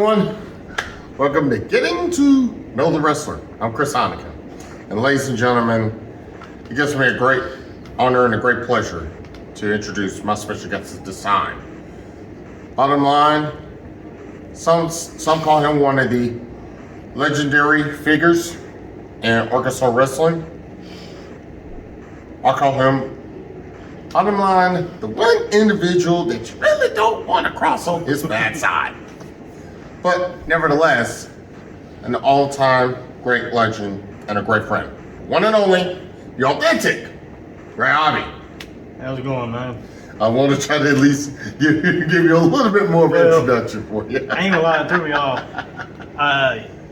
everyone. Welcome to Getting to Know the Wrestler. I'm Chris Heineken. And ladies and gentlemen, it gives me a great honor and a great pleasure to introduce my special guest at this time. Bottom line, some call him one of the legendary figures in Arkansas wrestling. I call him, bottom line, the one individual that you really don't want to cross on his bad side. But nevertheless, an all-time great legend and a great friend. One and only, the authentic Ray Hobby. How's it going, man? I want to try to at least give you a little bit more of an introduction for you. I ain't gonna lie, it threw me off.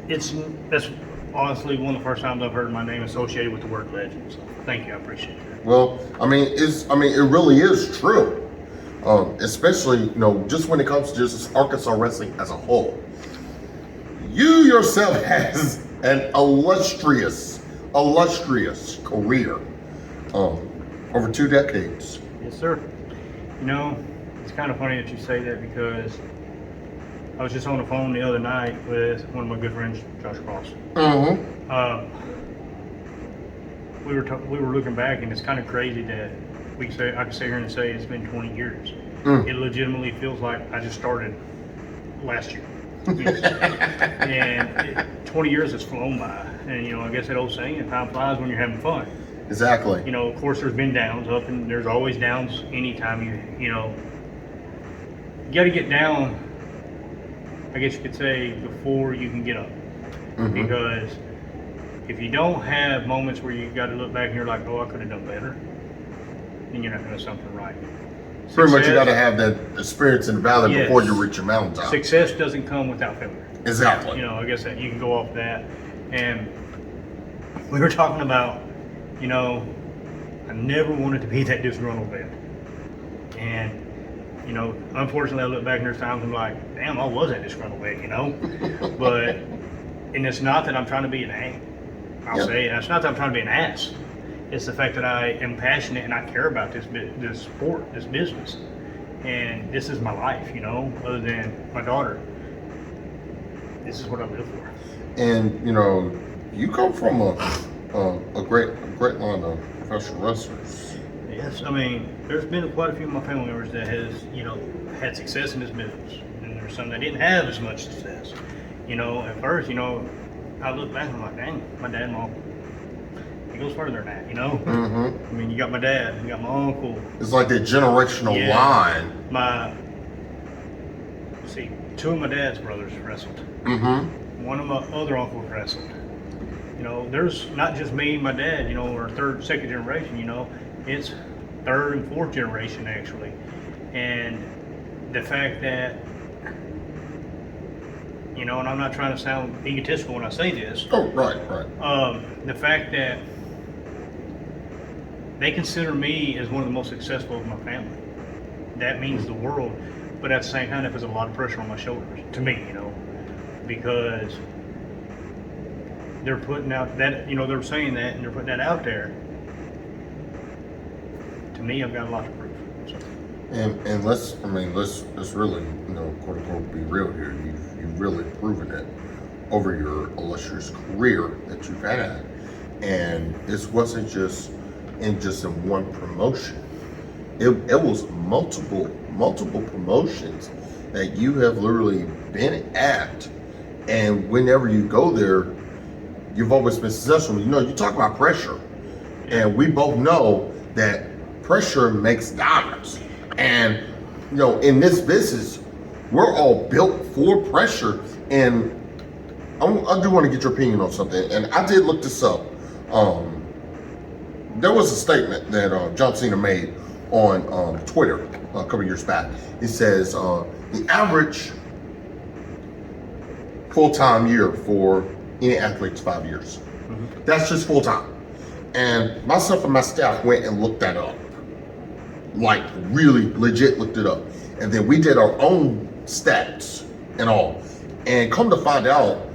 That's honestly one of the first times I've heard my name associated with the word legend. So thank you, I appreciate that. Well, it really is true. Especially, just when it comes to just Arkansas wrestling as a whole. You yourself has an illustrious career over 2 decades. Yes, sir. It's kind of funny that you say that because I was just on the phone the other night with one of my good friends, Josh Cross. Mm-hmm. We were looking back, and it's kind of crazy that I can sit here and say it's been 20 years. It legitimately feels like I just started last year. And 20 years has flown by. And, I guess that old saying, time flies when you're having fun. Exactly. Of course, there's been downs up, and there's always downs anytime you got to get down, I guess you could say, before you can get up. Mm-hmm. Because if you don't have moments where you got to look back and you're like, oh, I could have done better, then you're not doing something right. Pretty much you got to have that experience in the valley before you reach your mountaintop. Success doesn't come without failure. Exactly. I guess that you can go off that. And we were talking about, I never wanted to be that disgruntled vet. And, unfortunately I look back and there's times I'm like, damn, I was that disgruntled vet, But, and it's not that I'm trying to be an ass. I'll say it. It's not that I'm trying to be an ass. It's the fact that I am passionate and I care about this sport, this business. And this is my life, other than my daughter. This is what I live for. And, you come from a great line of professional wrestlers. Yes, there's been quite a few of my family members that has, had success in this business. And there's some that didn't have as much success. At first, I look back and I'm like, dang, my dad and mom, it goes further than that, Mm-hmm. You got my dad, you got my uncle. It's like the generational line. Two of my dad's brothers wrestled. Mm-hmm. One of my other uncles wrestled. There's not just me and my dad, or second generation, it's third and fourth generation actually. And the fact that, and I'm not trying to sound egotistical when I say this. Oh, right. The fact that they consider me as one of the most successful of my family, that means the world. But at the same time, that puts a lot of pressure on my shoulders, to me, because they're putting out that, they're saying that and they're putting that out there. To me, I've got a lot to prove. So. And let's really, quote unquote, be real here. You've really proven it over your illustrious career that you've had, and it wasn't just in one promotion. It was multiple promotions that you have literally been at, and whenever you go there, you've always been successful. You talk about pressure, and we both know that pressure makes diamonds. And in this business, we're all built for pressure. And I do want to get your opinion on something. And I did look this up. There was a statement that John Cena made on Twitter a couple years back. It says the average full-time year for any athlete is 5 years. Mm-hmm. That's just full-time. And myself and my staff went and looked that up. Like, really legit looked it up. And then we did our own stats and all. And come to find out,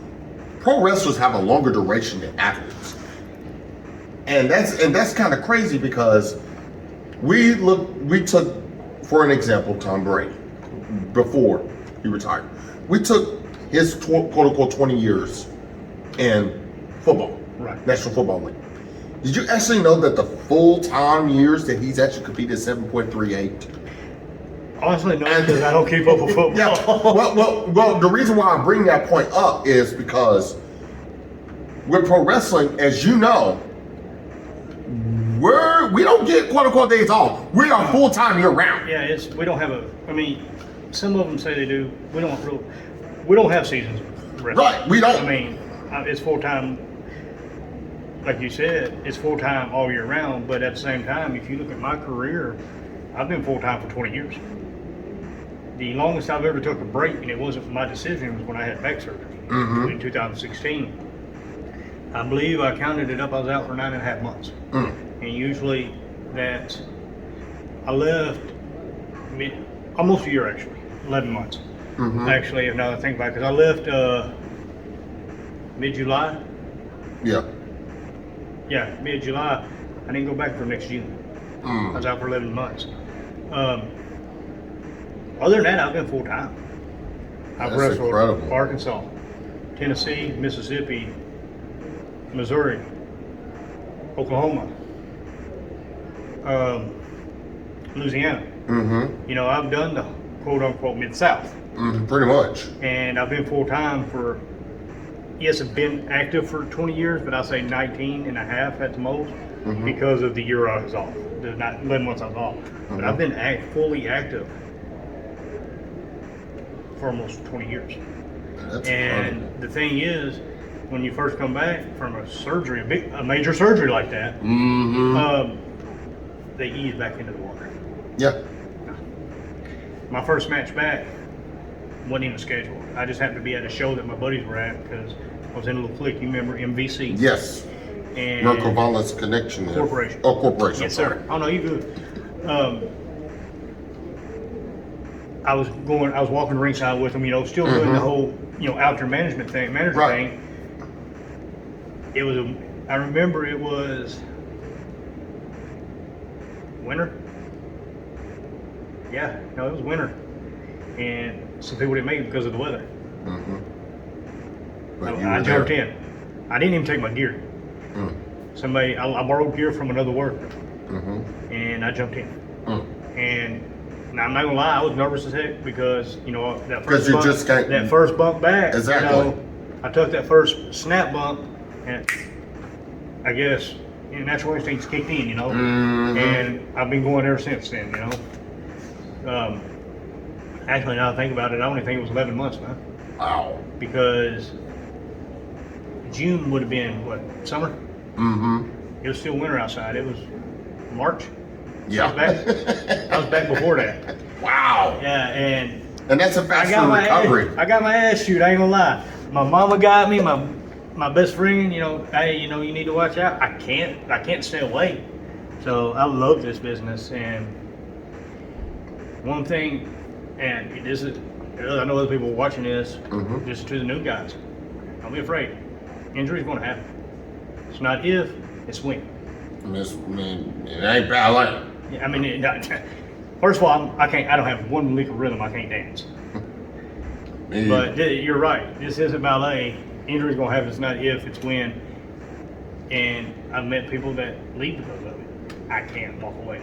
pro wrestlers have a longer duration than athletes. And that's kind of crazy because we took, for an example, Tom Brady, before he retired. We took his quote unquote 20 years in football, Right. National Football League. Did you actually know that the full-time years that he's actually competed 7.38? Honestly, no, because I don't keep up with football. Yeah. Well. The reason why I bring that point up is because with pro wrestling, as you know, we don't get quote unquote days off. We are full-time year round. Yeah, we don't have I mean, some of them say they do. We don't have seasons. Right, we don't. I mean, it's full time. Like you said, it's full time all year round. But at the same time, if you look at my career, I've been full time for 20 years. The longest I've ever took a break, and it wasn't my decision, was when I had back surgery in 2016. I believe I counted it up. I was out for 9.5 months, and usually that I left almost a year, actually 11 months. Actually, now that I think about it, because I left mid-July. Yeah, mid-July. I didn't go back for next June. I was out for 11 months. Other than that, I've been full time. I've That's wrestled incredible. Arkansas, Tennessee, Mississippi, Missouri, Oklahoma, Louisiana. You know, I've done the quote unquote Mid-South. Pretty much. And I've been full time for, yes, I've been active for 20 years, but I'll say 19 and a half at the most because of the year I was off, the 11 months I was off. But I've been fully active for almost 20 years. That's And incredible. the thing is, when you first come back from a surgery, a major surgery like that, they ease back into the water. Yeah. My first match back wasn't even scheduled. I just happened to be at a show that my buddies were at because I was in a little clique. You remember MVC? Yes. And Miracle Violence Connection. Corporation. Oh, Corporation. Yes, sir. Oh no, you good. I was walking ringside with them, you know, still doing the whole, you know, outdoor management thing, thing. It was I remember it was winter. Yeah, no, it was winter, and some people didn't make it because of the weather. But you I were jumped there. in. I didn't even take my gear. Somebody, I borrowed gear from another worker, and I jumped in. And now I'm not gonna lie, I was nervous as heck because you know that first bump, that first bump back. Exactly. You know, I took that first snap bump, and I guess natural instincts kicked in, you know, and I've been going ever since then, you know. Actually, now I think about it, I only think it was 11 months, man. Wow. Because June would have been what, summer? It was still winter outside. It was March. Yeah. I was back before that. Wow. Yeah, and that's a faster recovery. I got my ass chewed. I ain't gonna lie. My mama got me. My best friend. You know, hey, you know, you need to watch out. I can't stay away. So I love this business. And one thing, and this is, I know other people watching this. Just to the new guys, don't be afraid. Injury's gonna happen. It's not if, it's when. It ain't ballet. Yeah, I mean, first of all, I don't have one lick of rhythm. I can't dance. But you're right. This isn't ballet. Injury's gonna happen. It's not if, it's when. And I've met people that leave because of it. I can't walk away.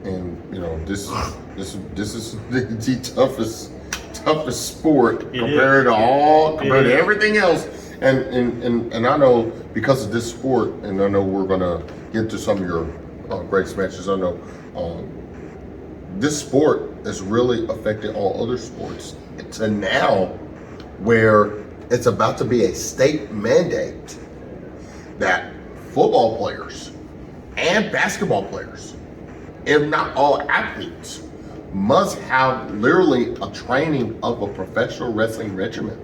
And you know, this is the toughest sport compared to everything else. And I know because of this sport, and I know we're gonna get into some of your greatest matches. I know this sport has really affected all other sports to now, where it's about to be a state mandate that football players and basketball players, if not all athletes, must have literally a training of a professional wrestling regimen.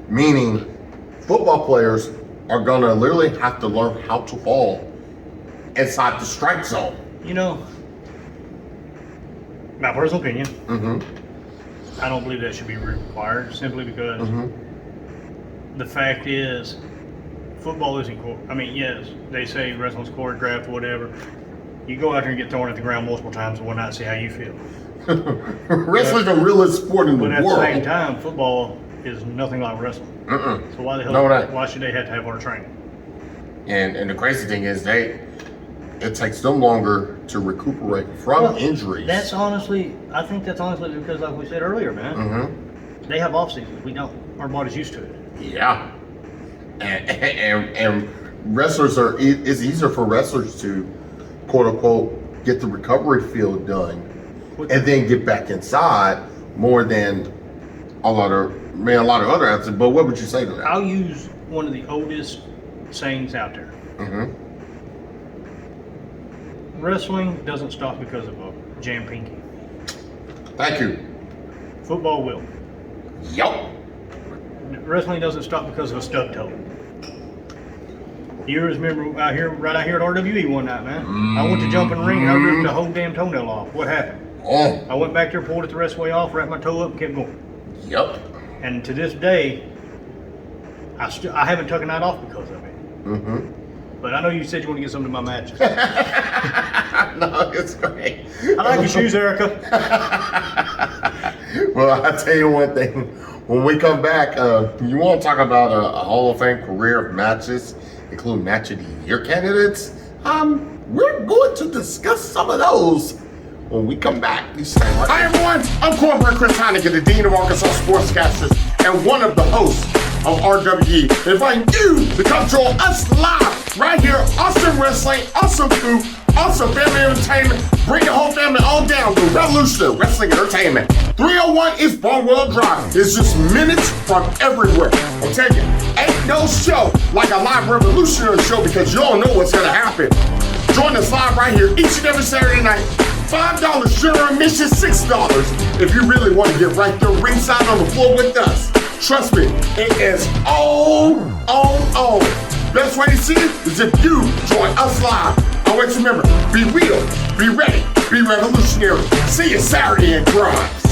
Meaning, football players are gonna literally have to learn how to fall inside the strike zone. You know, my personal opinion, I don't believe that should be required simply because the fact is, football isn't I mean, yes, they say wrestling's choreographed, whatever. You go out there and get thrown at the ground multiple times and whatnot, see how you feel. Wrestling's the realest sport in the world. But at the same time, football is nothing like wrestling. Mm-mm. So why the hell? No, it ain't. Why should they have to have our training? And the crazy thing is it takes them longer to recuperate from injuries. That's honestly, I think that's honestly because, like we said earlier, man, they have off seasons. We don't. Our body's used to it. Yeah, and wrestlers it's easier for wrestlers to quote unquote get the recovery field done and then get back inside more than a lot of other athletes. But what would you say to that? I'll use one of the oldest sayings out there. Wrestling doesn't stop because of a jam pinky. Thank you. Football will. Yup. Wrestling doesn't stop because of a stub toe. You remember right here at RWE one night, man. I went to jump in the ring and I ripped the whole damn toenail off. What happened? I went back there, pulled it the rest of the way off, wrapped my toe up, and kept going. Yup. And to this day, I haven't taken a night off because of it. But I know you said you want to get some of my matches. No, it's great. I like your shoes, Erica. Well, I'll tell you one thing. When we come back, you want to talk about a Hall of Fame career of matches, including Match of the Year candidates? We're going to discuss some of those when we come back. You stay right. Hi, everyone. I'm Cornbread Chris Heineken, the Dean of Arkansas Sportscasters, and one of the hosts of RWE, inviting you to come join us live right here. Awesome wrestling, awesome food, awesome family entertainment. Bring your whole family all down to Revolutionary Wrestling Entertainment. 301 is Barnwell Drive. It's just minutes from everywhere. I'm telling you, ain't no show like a live revolutionary show because you don't know what's going to happen. Join us live right here each and every Saturday night. $5 general admission, $6 if you really want to get right there ringside on the floor with us. Trust me, it is on. Best way to see it is if you join us live. Always remember, be real, be ready, be revolutionary. See you Saturday in Grimes.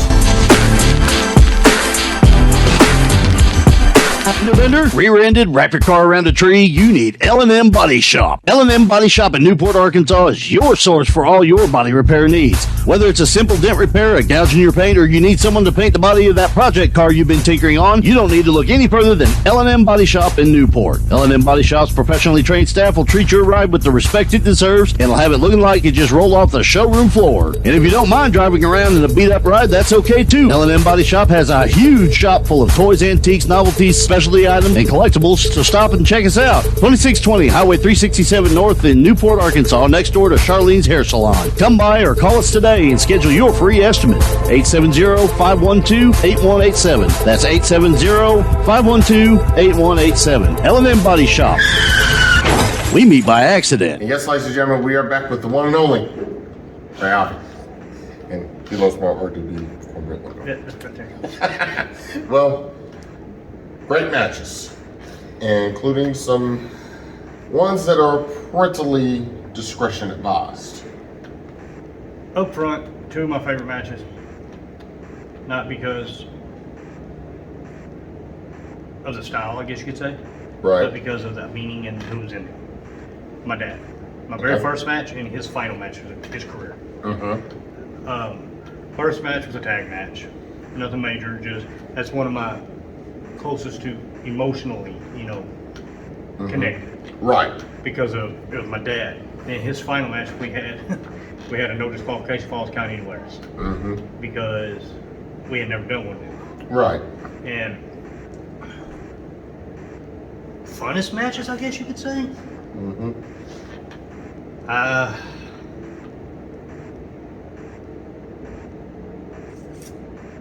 New vendor, rear-ended, wrap your car around a tree, you need L&M Body Shop. L&M Body Shop in Newport, Arkansas is your source for all your body repair needs. Whether it's a simple dent repair, a gouge in your paint, or you need someone to paint the body of that project car you've been tinkering on, you don't need to look any further than L&M Body Shop in Newport. L&M Body Shop's professionally trained staff will treat your ride with the respect it deserves and will have it looking like it just rolled off the showroom floor. And if you don't mind driving around in a beat-up ride, that's okay too. L&M Body Shop has a huge shop full of toys, antiques, novelties, specialty items, and collectibles, so stop and check us out. 2620 Highway 367 North in Newport, Arkansas, next door to Charlene's Hair Salon. Come by or call us today and schedule your free estimate. 870-512-8187. That's 870-512-8187. L&M Body Shop. We meet by accident. And yes, ladies and gentlemen, we are back with the one and only Ray Alvey. And he loves my RWE. Well, great matches, including some ones that are parentally discretion advised. Up front, two of my favorite matches. Not because of the style, I guess you could say, Right. but because of the meaning and who's in it. My dad. My very first match and his final match of his career. First match was a tag match. Nothing major, just that's one of my closest to emotionally, connected. Right. Because of it was my dad. In his final match, we had a no disqualification for Falls County Anywheres. Because we had never done one before. Right. And funnest matches, I guess you could say.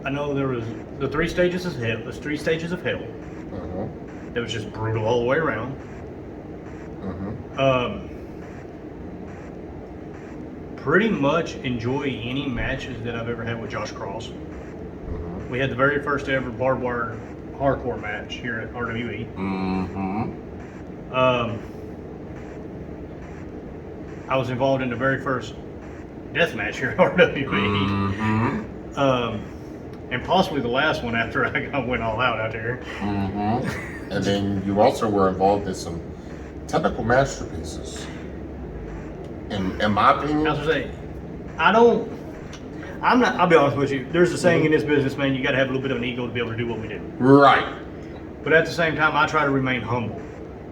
I know there was the three stages of hell. There's 3 stages of hell. That was just brutal all the way around. Pretty much enjoy any matches that I've ever had with Josh Cross. We had the very first ever barbed wire hardcore match here at RWE. I was involved in the very first death match here at RWE. And possibly the last one after I went all out there. And then you also were involved in some technical masterpieces. In my opinion, I was gonna say, I don't I'll be honest with you. There's a saying in this business, man, you got to have a little bit of an ego to be able to do what we do. Right. But at the same time, I try to remain humble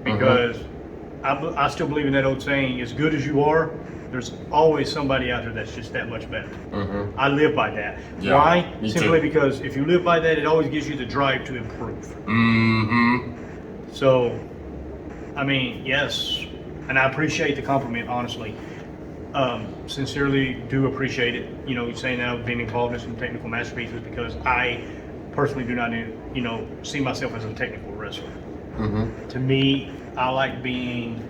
because I still believe in that old saying, as good as you are, there's always somebody out there that's just that much better. I live by that. Yeah, Why? me Simply too. because if you live by that, it always gives you the drive to improve. Mm-hmm. So, I mean, yes, and I appreciate the compliment, honestly. Sincerely do appreciate it. You know, saying that I've been involved in some technical masterpieces because I personally do not, you know, see myself as a technical wrestler. To me, I like being,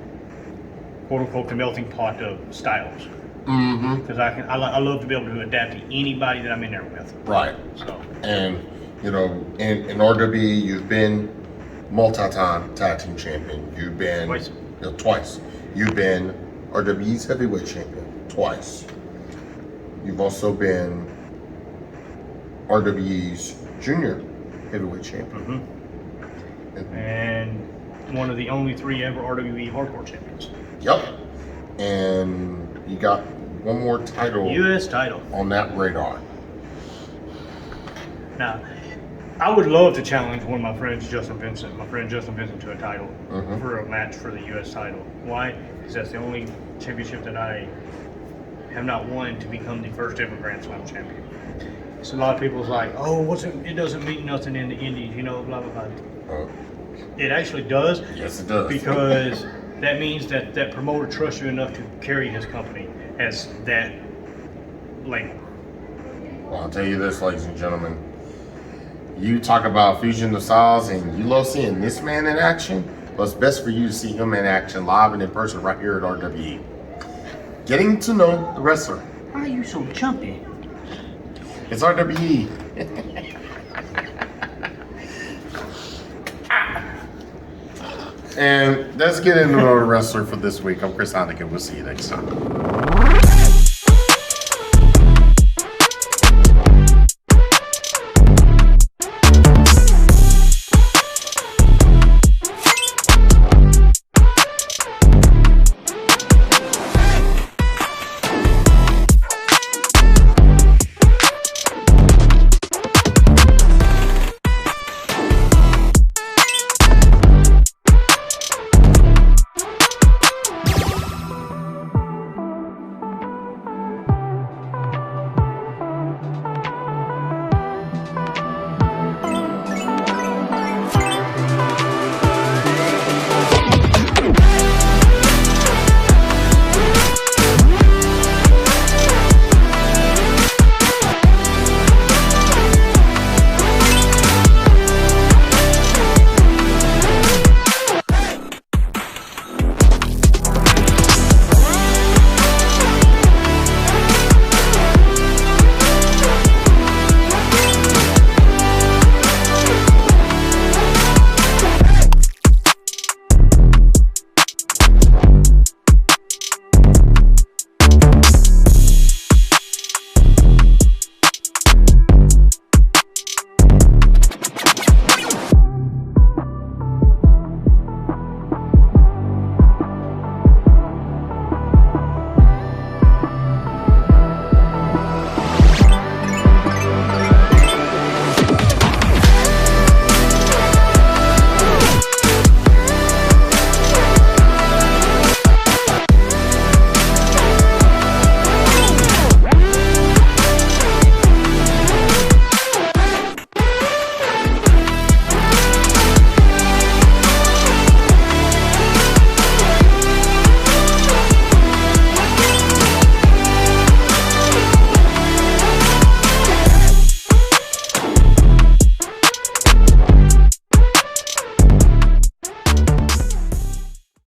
quote unquote, the melting pot of styles. Because I love to be able to adapt to anybody that I'm in there with. Right. So, And, you know, in RWE, you've been multi-time tag team champion. You've been Twice. Twice. You've been RWE's heavyweight champion twice. You've also been RWE's junior heavyweight champion. and one of the only 3 ever RWE hardcore champions. Yep. And you got one more title U.S. title. on that radar. Now, I would love to challenge one of my friends, Justin Vincent, to a title for a match for the U.S. title. Why? Because that's the only championship that I have not won to become the first ever Grand Slam champion. So a lot of people's like, oh, it doesn't mean nothing in the Indies, you know, blah, blah, blah. It actually does. Yes, it does. Because that means that that promoter trusts you enough to carry his company as that, like, Well, I'll tell you this, ladies and gentlemen. You talk about fusion of styles and you love seeing this man in action. Well, it's best for you to see him in action live and in person right here at RWE. Getting to know the wrestler. why are you so jumpy? It's RWE. And let's get into our wrestler for this week. I'm Chris Heineken. We'll see you next time.